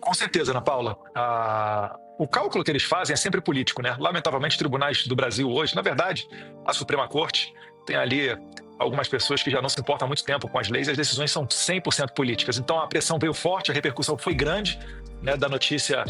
Com certeza, Ana Paula. O cálculo que eles fazem é sempre político, né? Lamentavelmente, tribunais do Brasil hoje, na verdade, a Suprema Corte tem ali algumas pessoas que já não se importam há muito tempo com as leis, e as decisões são 100% políticas. Então, a pressão veio forte, a repercussão foi grande, né, da notícia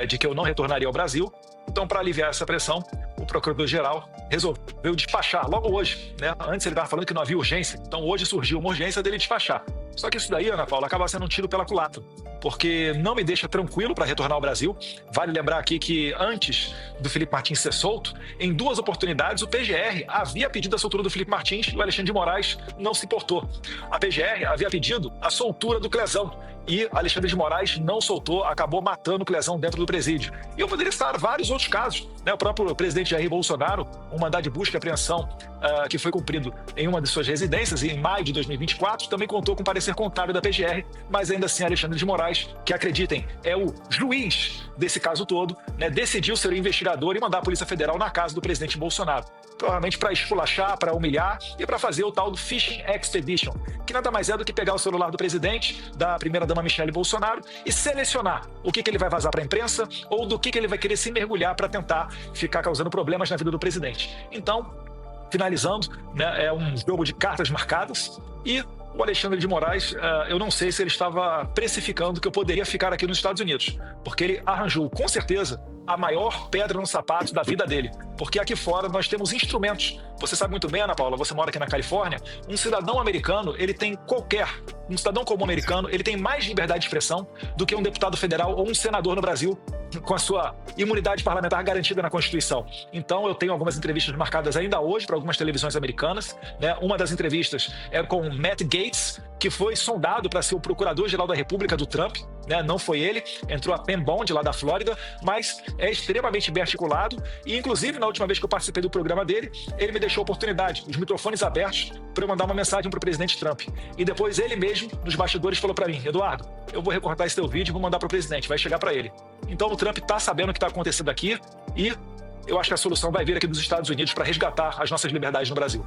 de que eu não retornaria ao Brasil. Então, para aliviar essa pressão, o procurador-geral resolveu despachar logo hoje, né? Antes ele estava falando que não havia urgência, então hoje surgiu uma urgência dele despachar. Só que isso daí, Ana Paula, acaba sendo um tiro pela culatra, porque não me deixa tranquilo para retornar ao Brasil. Vale lembrar aqui que antes do Felipe Martins ser solto, em duas oportunidades o PGR havia pedido a soltura do Felipe Martins e o Alexandre de Moraes não se importou. A PGR havia pedido a soltura do Clezão e Alexandre de Moraes não soltou, acabou matando o Clezão dentro do presídio. E eu poderia citar vários outros casos, né? O próprio presidente Jair Bolsonaro, um mandado de busca e apreensão que foi cumprido em uma de suas residências em maio de 2024, também contou com parecer contrário da PGR, mas ainda assim Alexandre de Moraes, que acreditem, é o juiz desse caso todo, né, decidiu ser o investigador e mandar a Polícia Federal na casa do presidente Bolsonaro. Provavelmente para esculachar, para humilhar e para fazer o tal do Phishing Expedition, que nada mais é do que pegar o celular do presidente, da primeira-dama Michele Bolsonaro, e selecionar o que ele vai vazar para a imprensa ou do que ele vai querer se mergulhar para tentar ficar causando problemas na vida do presidente. Então, finalizando, né, é um jogo de cartas marcadas e o Alexandre de Moraes, eu não sei se ele estava precificando que eu poderia ficar aqui nos Estados Unidos, porque ele arranjou, com certeza, a maior pedra no sapato da vida dele. Porque aqui fora nós temos instrumentos. Você sabe muito bem, Ana Paula, você mora aqui na Califórnia, um cidadão americano, um cidadão comum americano, ele tem mais liberdade de expressão do que um deputado federal ou um senador no Brasil, com a sua imunidade parlamentar garantida na Constituição. Então, eu tenho algumas entrevistas marcadas ainda hoje para algumas televisões americanas, né? Uma das entrevistas é com Matt Gaetz, que foi sondado para ser o procurador-geral da República do Trump, né? Não foi ele, entrou a Pam Bondi lá da Flórida, mas é extremamente bem articulado e, inclusive, na última vez que eu participei do programa dele, ele me deixou a oportunidade, os microfones abertos, para eu mandar uma mensagem para o presidente Trump. E depois ele mesmo, nos bastidores, falou para mim: Eduardo, eu vou recortar esse teu vídeo e vou mandar para o presidente, vai chegar para ele. Então o Trump está sabendo o que está acontecendo aqui e eu acho que a solução vai vir aqui dos Estados Unidos para resgatar as nossas liberdades no Brasil.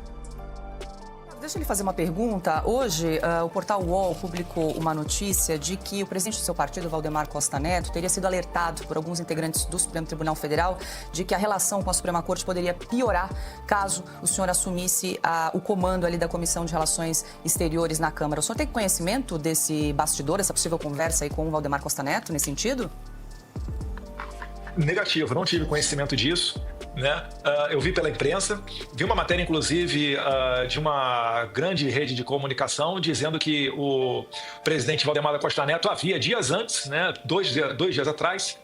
Deixa eu lhe fazer uma pergunta. Hoje, o portal UOL publicou uma notícia de que o presidente do seu partido, Valdemar Costa Neto, teria sido alertado por alguns integrantes do Supremo Tribunal Federal de que a relação com a Suprema Corte poderia piorar caso o senhor assumisse o comando ali da Comissão de Relações Exteriores na Câmara. O senhor tem conhecimento desse bastidor, essa possível conversa aí com o Valdemar Costa Neto nesse sentido? Negativo, não tive conhecimento disso, né? Eu vi pela imprensa, vi uma matéria, inclusive, de uma grande rede de comunicação dizendo que o presidente Valdemar Costa Neto havia, dias antes, né, dois dias atrás,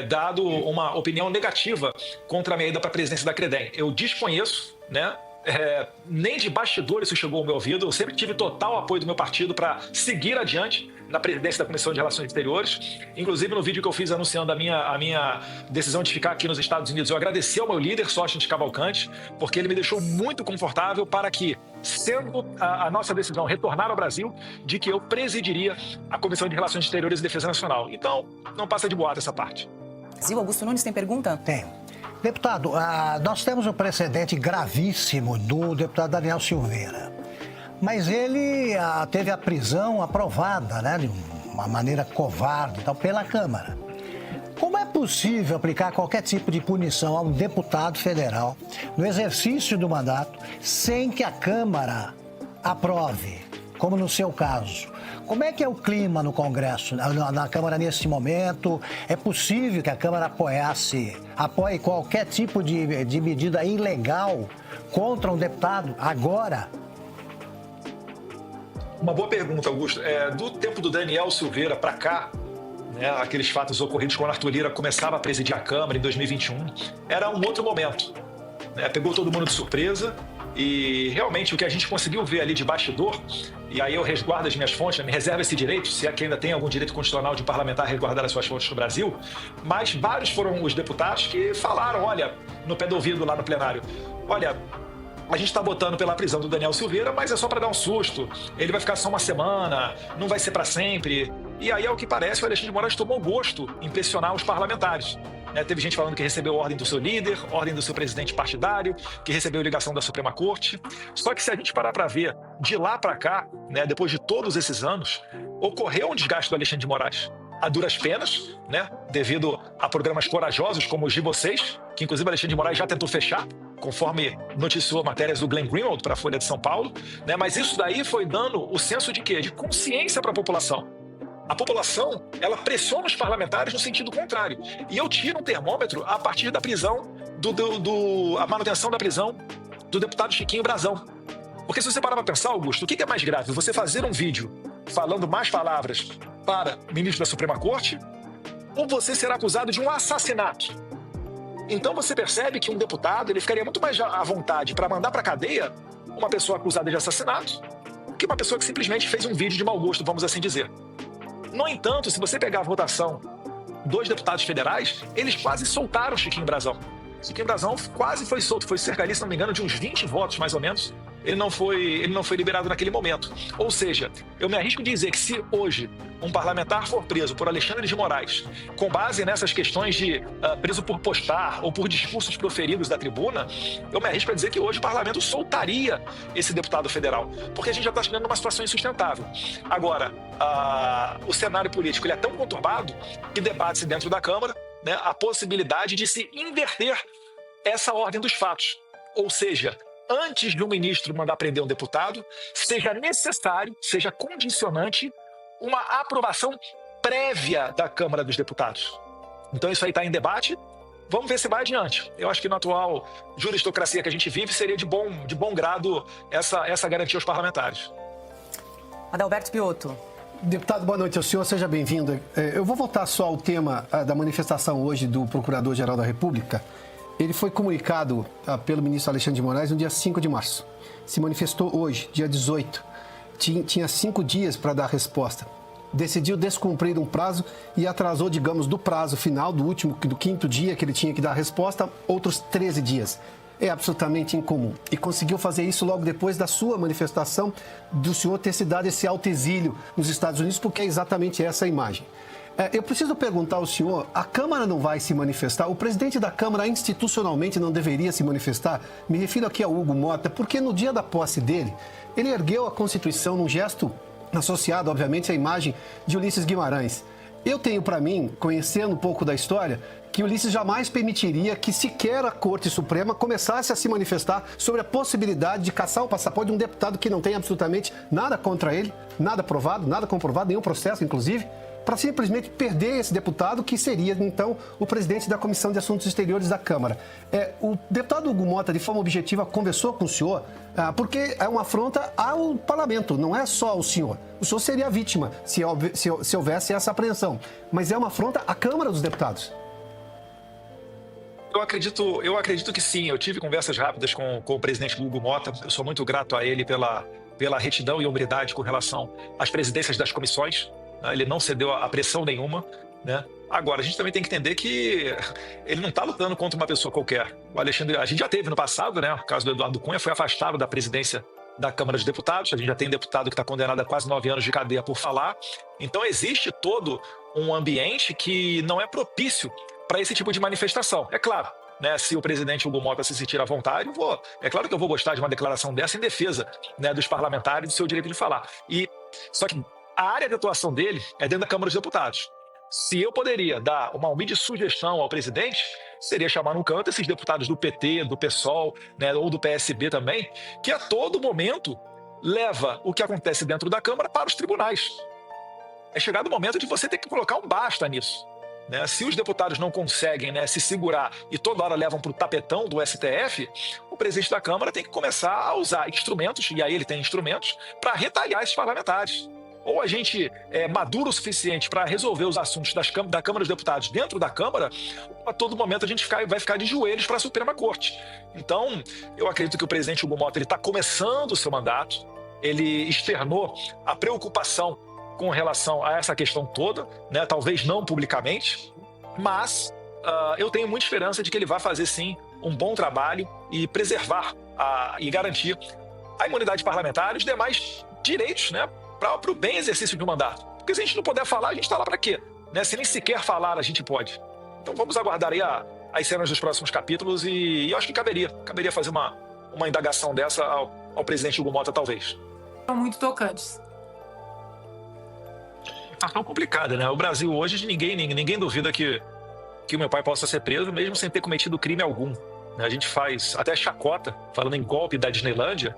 dado uma opinião negativa contra a minha ida para a presidência da CREDEM. Eu desconheço, né? Nem de bastidor isso chegou ao meu ouvido. Eu sempre tive total apoio do meu partido para seguir adiante na presidência da Comissão de Relações Exteriores. Inclusive, no vídeo que eu fiz anunciando a minha decisão de ficar aqui nos Estados Unidos, eu agradeci ao meu líder, Sócrates Cavalcante, porque ele me deixou muito confortável para que, sendo a nossa decisão retornar ao Brasil, de que eu presidiria a Comissão de Relações Exteriores e Defesa Nacional. Então, não passa de boato essa parte. Zil, Augusto Nunes tem pergunta? Tem. Deputado, nós temos um precedente gravíssimo do deputado Daniel Silveira, mas ele teve a prisão aprovada, né, de uma maneira covarde, então, pela Câmara. Como é possível aplicar qualquer tipo de punição a um deputado federal no exercício do mandato sem que a Câmara aprove, como no seu caso? Como é que é o clima no Congresso, na Câmara nesse momento? É possível que a Câmara apoie qualquer tipo de medida ilegal contra um deputado agora? Uma boa pergunta, Augusto. Do tempo do Daniel Silveira para cá, né, aqueles fatos ocorridos quando Arthur Lira começava a presidir a Câmara em 2021, era um outro momento, né? Pegou todo mundo de surpresa. E realmente o que a gente conseguiu ver ali de bastidor, e aí eu resguardo as minhas fontes, né, me reservo esse direito, se é que ainda tem algum direito constitucional de um parlamentar resguardar as suas fontes no Brasil, mas vários foram os deputados que falaram, olha, no pé do ouvido lá no plenário, olha, a gente está votando pela prisão do Daniel Silveira, mas é só para dar um susto, ele vai ficar só uma semana, não vai ser para sempre. E aí, ao que parece, o Alexandre de Moraes tomou gosto em pressionar os parlamentares. Teve gente falando que recebeu ordem do seu líder, ordem do seu presidente partidário, que recebeu ligação da Suprema Corte. Só que se a gente parar para ver, de lá para cá, né, depois de todos esses anos, ocorreu um desgaste do Alexandre de Moraes. a duras penas, né, devido a programas corajosos como os de vocês, que inclusive Alexandre de Moraes já tentou fechar, conforme noticiou matérias do Glenn Greenwald para a Folha de São Paulo, né, mas isso daí foi dando o senso de quê? De consciência para a população. A população, ela pressiona os parlamentares no sentido contrário. E eu tiro um termômetro a partir da prisão, a manutenção da prisão do deputado Chiquinho Brazão. Porque se você parar para pensar, Augusto, o que é mais grave? Você fazer um vídeo falando mais palavras para o ministro da Suprema Corte ou você ser acusado de um assassinato? Então você percebe que um deputado ele ficaria muito mais à vontade para mandar para a cadeia uma pessoa acusada de assassinato que uma pessoa que simplesmente fez um vídeo de mau gosto, vamos assim dizer. No entanto, se você pegar a votação dos deputados federais, eles quase soltaram o Chiquinho Brazão. Chiquinho Brazão quase foi solto, foi cerca ali, se não me engano, de uns 20 votos, mais ou menos. Ele não foi liberado naquele momento. Ou seja, eu me arrisco a dizer que se hoje um parlamentar for preso por Alexandre de Moraes, com base nessas questões de preso por postar ou por discursos proferidos da tribuna, eu me arrisco a dizer que hoje o parlamento soltaria esse deputado federal, porque a gente já está chegando numa situação insustentável. Agora, o cenário político ele é tão conturbado que debate-se dentro da Câmara, né, a possibilidade de se inverter essa ordem dos fatos. Ou seja, antes de um ministro mandar prender um deputado, seja necessário, seja condicionante, uma aprovação prévia da Câmara dos Deputados. Então isso aí está em debate, vamos ver se vai adiante. Eu acho que na atual juristocracia que a gente vive, seria de bom grado essa garantia aos parlamentares. Adalberto Piotto. Deputado, boa noite ao senhor, seja bem-vindo. Eu vou voltar só ao tema da manifestação hoje do Procurador-Geral da República. Ele foi comunicado pelo ministro Alexandre de Moraes no dia 5 de março. Se manifestou hoje, dia 18. Tinha 5 dias para dar resposta. Decidiu descumprir um prazo e atrasou, digamos, do prazo final, do 5º dia que ele tinha que dar a resposta, outros 13 dias. É absolutamente incomum. E conseguiu fazer isso logo depois da sua manifestação, do senhor ter se dado esse autoexílio nos Estados Unidos, porque é exatamente essa a imagem. Eu preciso perguntar ao senhor, a Câmara não vai se manifestar? O presidente da Câmara institucionalmente não deveria se manifestar? Me refiro aqui ao Hugo Mota, porque no dia da posse dele, ele ergueu a Constituição num gesto associado, obviamente, à imagem de Ulisses Guimarães. Eu tenho para mim, conhecendo um pouco da história, que Ulisses jamais permitiria que sequer a Corte Suprema começasse a se manifestar sobre a possibilidade de cassar o passaporte de um deputado que não tem absolutamente nada contra ele, nada provado, nada comprovado, nenhum processo, inclusive, para simplesmente perder esse deputado, que seria, então, o presidente da Comissão de Assuntos Exteriores da Câmara. O deputado Hugo Mota, de forma objetiva, conversou com o senhor, porque é uma afronta ao parlamento, não é só ao senhor. O senhor seria a vítima se houvesse essa apreensão, mas é uma afronta à Câmara dos Deputados. Eu acredito que sim. Eu tive conversas rápidas com o presidente Hugo Mota. Eu sou muito grato a ele pela retidão e hombridade com relação às presidências das comissões. Ele não cedeu a pressão nenhuma, né? Agora, a gente também tem que entender que ele não está lutando contra uma pessoa qualquer. O Alexandre, a gente já teve no passado, né? O caso do Eduardo Cunha foi afastado da presidência da Câmara dos Deputados. A gente já tem deputado que está condenado a quase 9 anos de cadeia por falar. Então, existe todo um ambiente que não é propício para esse tipo de manifestação. É claro, né, se o presidente Hugo Mota se sentir à vontade, é claro que eu vou gostar de uma declaração dessa em defesa, né, dos parlamentares e do seu direito de falar. Só que a área de atuação dele é dentro da Câmara dos Deputados. Se eu poderia dar uma humilde sugestão ao presidente, seria chamar num canto esses deputados do PT, do PSOL, né, ou do PSB também, que a todo momento leva o que acontece dentro da Câmara para os tribunais. É chegado o momento de você ter que colocar um basta nisso. Né? Se os deputados não conseguem, né, se segurar e toda hora levam para o tapetão do STF, o presidente da Câmara tem que começar a usar instrumentos, e aí ele tem instrumentos, para retalhar esses parlamentares. Ou a gente é maduro o suficiente para resolver os assuntos da Câmara dos Deputados dentro da Câmara, ou a todo momento a gente vai ficar de joelhos para a Suprema Corte. Então, eu acredito que o presidente Hugo Mota está começando o seu mandato, ele externou a preocupação com relação a essa questão toda, né? Talvez não publicamente, mas eu tenho muita esperança de que ele vai fazer sim um bom trabalho e preservar e garantir a imunidade parlamentar e os demais direitos, né, para o bem exercício de um mandato. Porque se a gente não puder falar, a gente está lá para quê? Né? Se nem sequer falar a gente pode. Então vamos aguardar aí as cenas dos próximos capítulos e eu acho que caberia fazer uma indagação dessa ao presidente Hugo Mota, talvez. São muito tocantes. situação complicada, né? O Brasil hoje, ninguém duvida que o meu pai possa ser preso, mesmo sem ter cometido crime algum, né? A gente faz até chacota, falando em golpe da Disneylândia,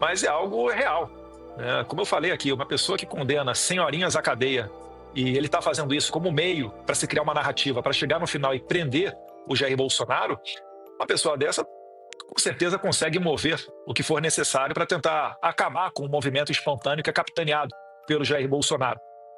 mas é algo real, né? Como eu falei aqui, uma pessoa que condena senhorinhas à cadeia e ele está fazendo isso como meio para se criar uma narrativa, para chegar no final e prender o Jair Bolsonaro, uma pessoa dessa com certeza consegue mover o que for necessário para tentar acabar com o movimento espontâneo que é capitaneado pelo Jair Bolsonaro.